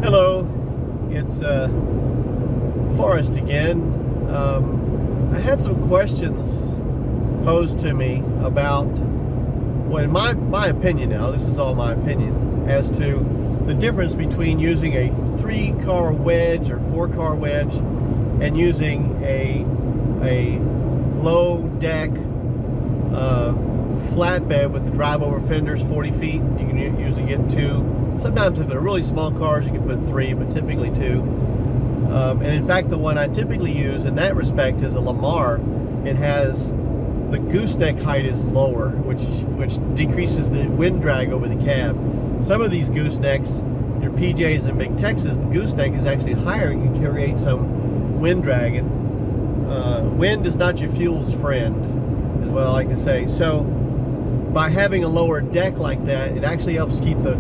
Hello, it's Forrest again. I had some questions posed to me about, well, in my opinion now, this is all my opinion, as to the difference between using a 3-car wedge or 4-car wedge and using a low deck flatbed with the drive over fenders 40 feet. You can usually get 2. Sometimes if they're really small cars you can put 3, but typically 2. And in fact the one I typically use in that respect is a Lamar. It has the gooseneck height is lower, which decreases the wind drag over the cab. Some of these goosenecks, your PJs and Big Texas, the gooseneck is actually higher and you can create some wind drag. And wind is not your fuel's friend, is what I like to say. So by having a lower deck like that, it actually helps keep the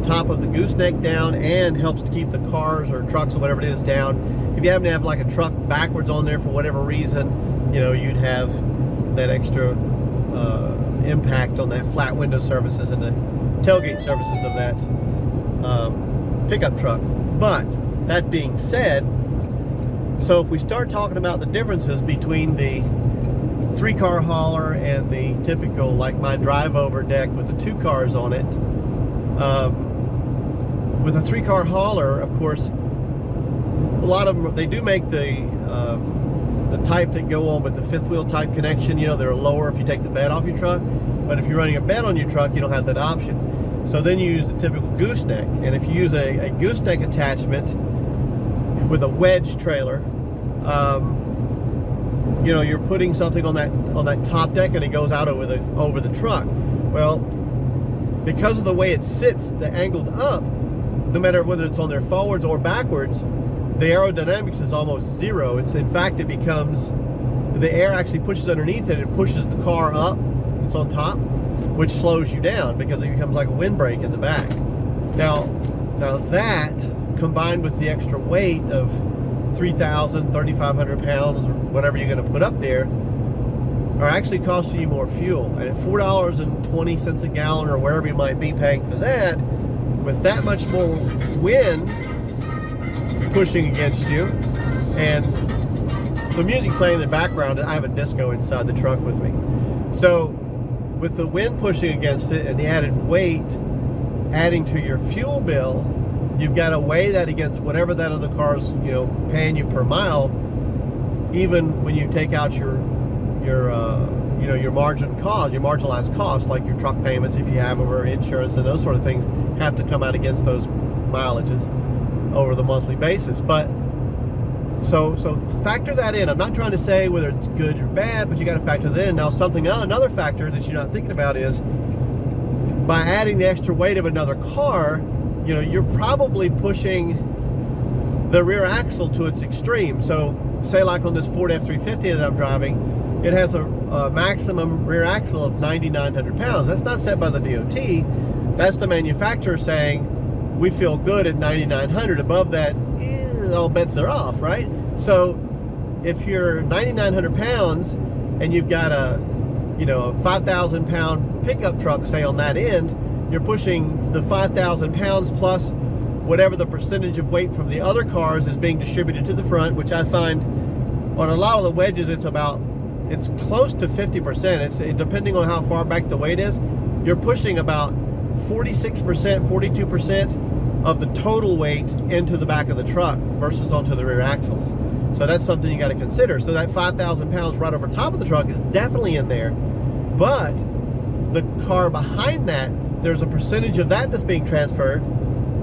top of the gooseneck down and helps to keep the cars or trucks or whatever it is down. If you happen to have like a truck backwards on there for whatever reason, you know, you'd have that extra impact on that flat window surfaces and the tailgate surfaces of that pickup truck. But that being said, so if we start talking about the differences between the 3-car hauler and the typical, like my drive over deck with the 2 cars on it, with a 3-car hauler, of course, a lot of them, they do make the type that go on with the 5th wheel type connection. You know, they're lower if you take the bed off your truck, but if you're running a bed on your truck, you don't have that option. So then you use the typical gooseneck, and if you use a gooseneck attachment with a wedge trailer, you know, you're putting something on that top deck and it goes out over the truck. Well, because of the way it sits, the angled up, no matter whether it's on there forwards or backwards, the aerodynamics is almost zero. In fact, it becomes, the air actually pushes underneath it and pushes the car up. It's on top, which slows you down because it becomes like a windbreak in the back. Now that, combined with the extra weight of 3,000, 3,500 pounds, or whatever you're going to put up there, are actually costing you more fuel. And at $4.20 a gallon or wherever you might be paying for that, with that much more wind pushing against you, and the music playing in the background, I have a disco inside the truck with me. So with the wind pushing against it and the added weight adding to your fuel bill, you've got to weigh that against whatever that other car's, you know, paying you per mile, even when you take out your you know, your marginalized cost, like your truck payments if you have them, or insurance, and those sort of things have to come out against those mileages over the monthly basis. But so factor that in. I'm not trying to say whether it's good or bad, but you got to factor that in. Now another factor that you're not thinking about is, by adding the extra weight of another car, you know, you're probably pushing the rear axle to its extreme. So say like on this Ford F-350 that I'm driving, it has a maximum rear axle of 9,900 pounds. That's not set by the DOT. That's the manufacturer saying, we feel good at 9,900. Above that, all bets are off, right? So if you're 9,900 pounds and you've got a 5,000 pound pickup truck, say on that end, you're pushing the 5,000 pounds plus whatever the percentage of weight from the other cars is being distributed to the front, which I find on a lot of the wedges it's close to 50%. It's depending on how far back the weight is, you're pushing about 46%, 42% of the total weight into the back of the truck versus onto the rear axles. So that's something you got to consider. So that 5,000 pounds right over top of the truck is definitely in there, but the car behind that, there's a percentage of that that's being transferred.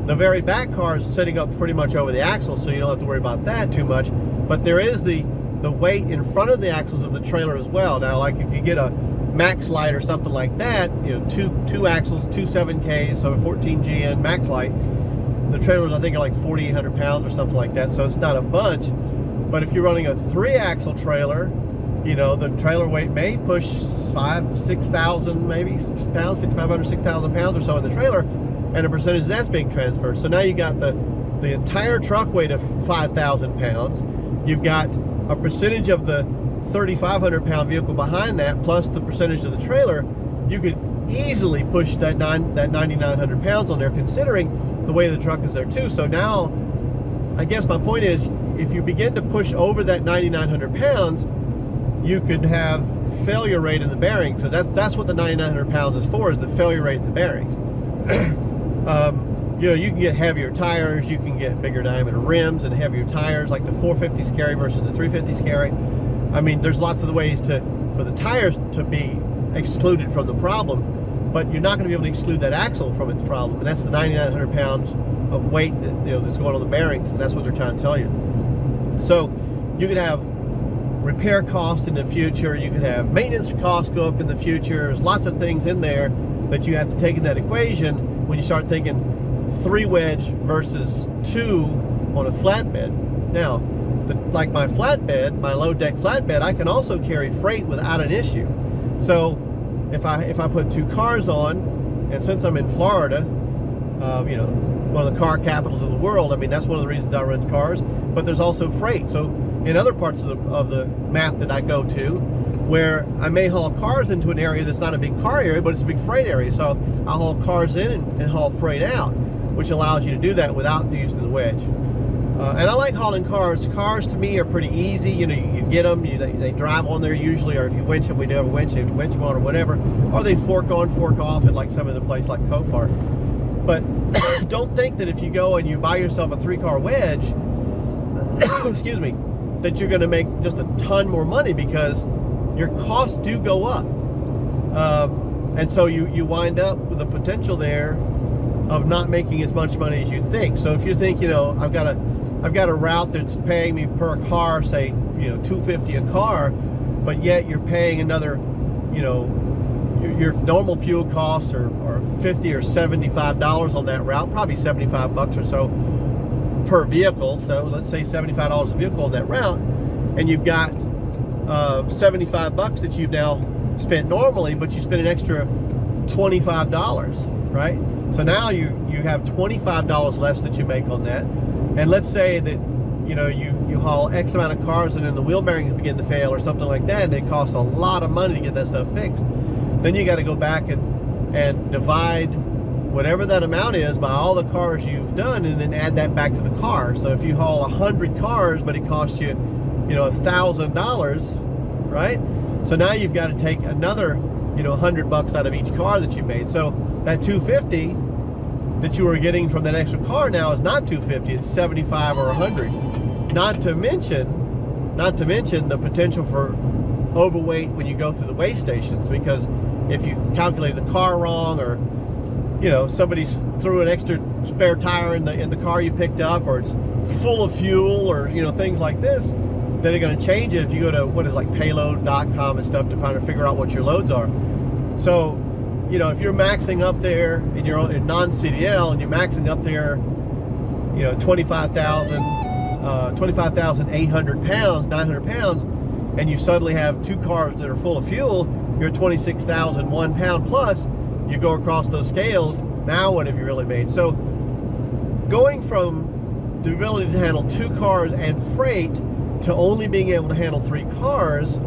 The very back car is sitting up pretty much over the axle, so you don't have to worry about that too much. But there is the weight in front of the axles of the trailer as well. Now, like if you get a Max Light or something like that, you know, two axles, 2 7Ks, so a 14GN Max Light, the trailers I think are like 4,800 pounds or something like that, so it's not a bunch. But if you're running a 3-axle trailer, you know, the trailer weight may push 6,000 maybe pounds, 5,500, 6,000 pounds or so in the trailer, and a percentage that's being transferred. So now you got the entire truck weight of 5,000 pounds. You've got a percentage of the 3,500 pound vehicle behind that, plus the percentage of the trailer. you could easily push that 9,900 pounds on there, considering the way the truck is there too. So now, I guess my point is, if you begin to push over that 9,900 pounds, you could have failure rate in the bearings, because that's what the 9,900 pounds is for, is the failure rate in the bearings. You know, you can get heavier tires, you can get bigger diameter rims and heavier tires, like the 450s carry versus the 350s carry. I mean, there's lots of the ways for the tires to be excluded from the problem, but you're not going to be able to exclude that axle from its problem, and that's the 9,900 pounds of weight that, you know, that's going on the bearings, and that's what they're trying to tell you. So you could have repair costs in the future, you could have maintenance costs go up in the future. There's lots of things in there that you have to take in that equation when you start thinking 3 wedge versus 2 on a flatbed. Now, like my flatbed, my low deck flatbed, I can also carry freight without an issue. So if I put 2 cars on, and since I'm in Florida, you know, one of the car capitals of the world, I mean, that's one of the reasons I rent cars, but there's also freight. So in other parts of the map that I go to, where I may haul cars into an area that's not a big car area, but it's a big freight area, so I'll haul cars in and haul freight out, which allows you to do that without using the wedge. And I like hauling cars. Cars to me are pretty easy. You know, you get them, they drive on there usually, or if you winch them, we do have a winch, you winch them on or whatever, or they fork on, fork off at like some of the places like Copart. But don't think that if you go and you buy yourself a 3-car wedge, excuse me, that you're going to make just a ton more money, because your costs do go up. And so you wind up with the potential there of not making as much money as you think. So if you think, you know, I've got a route that's paying me per car, say, you know, $250 a car, but yet you're paying another, you know, your normal fuel costs are $50 or $75 on that route, probably $75 or so per vehicle. So let's say $75 a vehicle on that route, and you've got $75 that you've now spent normally, but you spend an extra $25, right? So now you have $25 less that you make on that. And let's say that, you know, you haul X amount of cars and then the wheel bearings begin to fail or something like that, and it costs a lot of money to get that stuff fixed. Then you got to go back and divide whatever that amount is by all the cars you've done, and then add that back to the car. So if you haul 100 cars, but it costs you, you know, $1,000, right? So now you've got to take another, you know, $100 out of each car that you made. So that $250 that you were getting from that extra car now is not $250, it's $75 or $100. Not to mention the potential for overweight when you go through the weigh stations, because if you calculate the car wrong, or, you know, somebody threw an extra spare tire in the car you picked up, or it's full of fuel, or, you know, things like this, then they're going to change it if you go to what is like payload.com and stuff to figure out what your loads are. So, you know, if you're maxing up there and you're in non CDL and you're maxing up there, you know, 25,800 pounds, 900 pounds, and you suddenly have 2 cars that are full of fuel, you're 26,001 pound plus, you go across those scales, now what have you really made? So going from the ability to handle 2 cars and freight to only being able to handle 3 cars,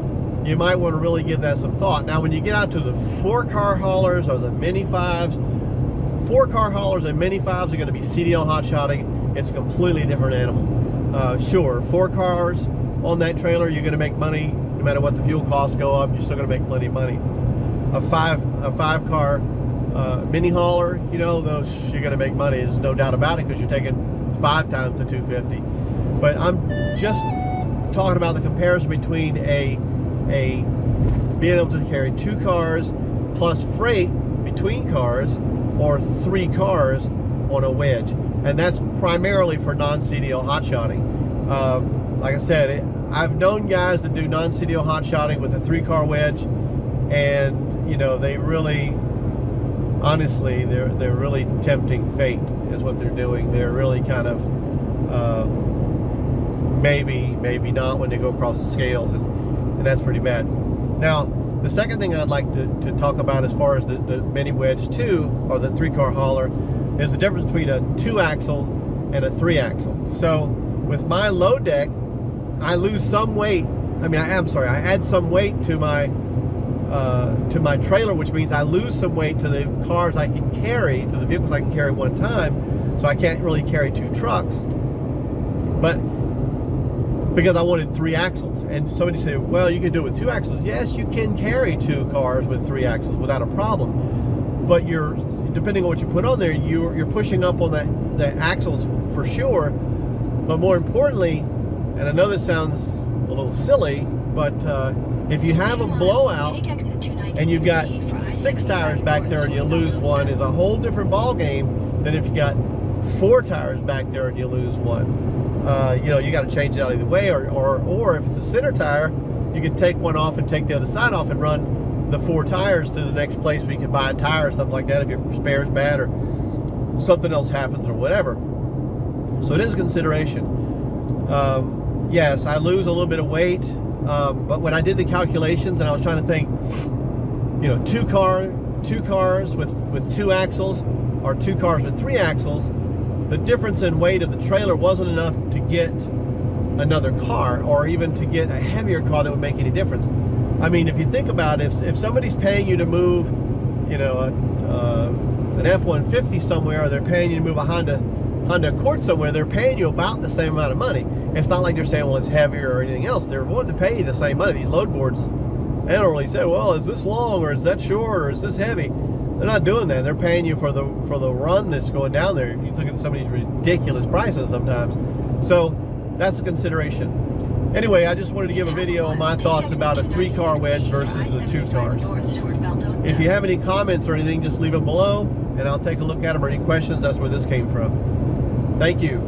you might want to really give that some thought. Now, when you get out to the 4-car haulers or the mini 5s, 4-car haulers and mini 5s are going to be CDL hotshotting. It's a completely different animal. Sure, 4 cars on that trailer, you're going to make money no matter what the fuel costs go up. You're still going to make plenty of money. A 5-car mini hauler, you know, those you're going to make money. There's no doubt about it, because you're taking 5 times the 250. But I'm just talking about the comparison between being able to carry 2 cars plus freight between cars, or 3 cars on a wedge, and that's primarily for non-CDL hotshotting. Like I said, I've known guys that do non-CDL hotshotting with a 3-car wedge, and, you know, they really, honestly, they're really tempting fate is what they're doing. They're really kind of maybe not when they go across the scales, and that's pretty bad. Now, the second thing I'd like to talk about as far as the mini wedge 2, or the 3-car hauler, is the difference between a 2-axle and a 3-axle. So with my low deck, I lose some weight. I mean, I add some weight to my to my trailer, which means I lose some weight to the cars I can carry, to the vehicles I can carry one time. So I can't really carry 2 trucks. But because I wanted 3 axles, and somebody said, well, you can do it with 2 axles. Yes, you can carry 2 cars with 3 axles without a problem. But you're, depending on what you put on there, you're pushing up on the axles for sure. But more importantly, and I know this sounds a little silly, but if you have a blowout and you've got 6 tires back there and you lose one, is a whole different ball game than if you got 4 tires back there and you lose one. You know, you got to change it out either way, or if it's a center tire, you can take one off and take the other side off and run the 4 tires to the next place where you can buy a tire or something like that if your spare's bad or something else happens or whatever. So it is a consideration. Yes, I lose a little bit of weight, but when I did the calculations and I was trying to think, you know, 2 cars with 2 axles or 2 cars with 3 axles, the difference in weight of the trailer wasn't enough to get another car or even to get a heavier car that would make any difference. I mean, if you think about it, if somebody's paying you to move, you know, an F-150 somewhere, or they're paying you to move a Honda Accord somewhere, they're paying you about the same amount of money. It's not like they're saying, well, it's heavier or anything else. They're wanting to pay you the same money. These load boards, they don't really say, well, is this long or is that short or is this heavy? They're not doing that. They're paying you for the run that's going down there. If you look at some of these ridiculous prices sometimes. So that's a consideration. Anyway, I just wanted to give a video on my thoughts about a 3-car wedge versus the 2 cars. If you have any comments or anything, just leave them below and I'll take a look at them, or any questions. That's where this came from. Thank you.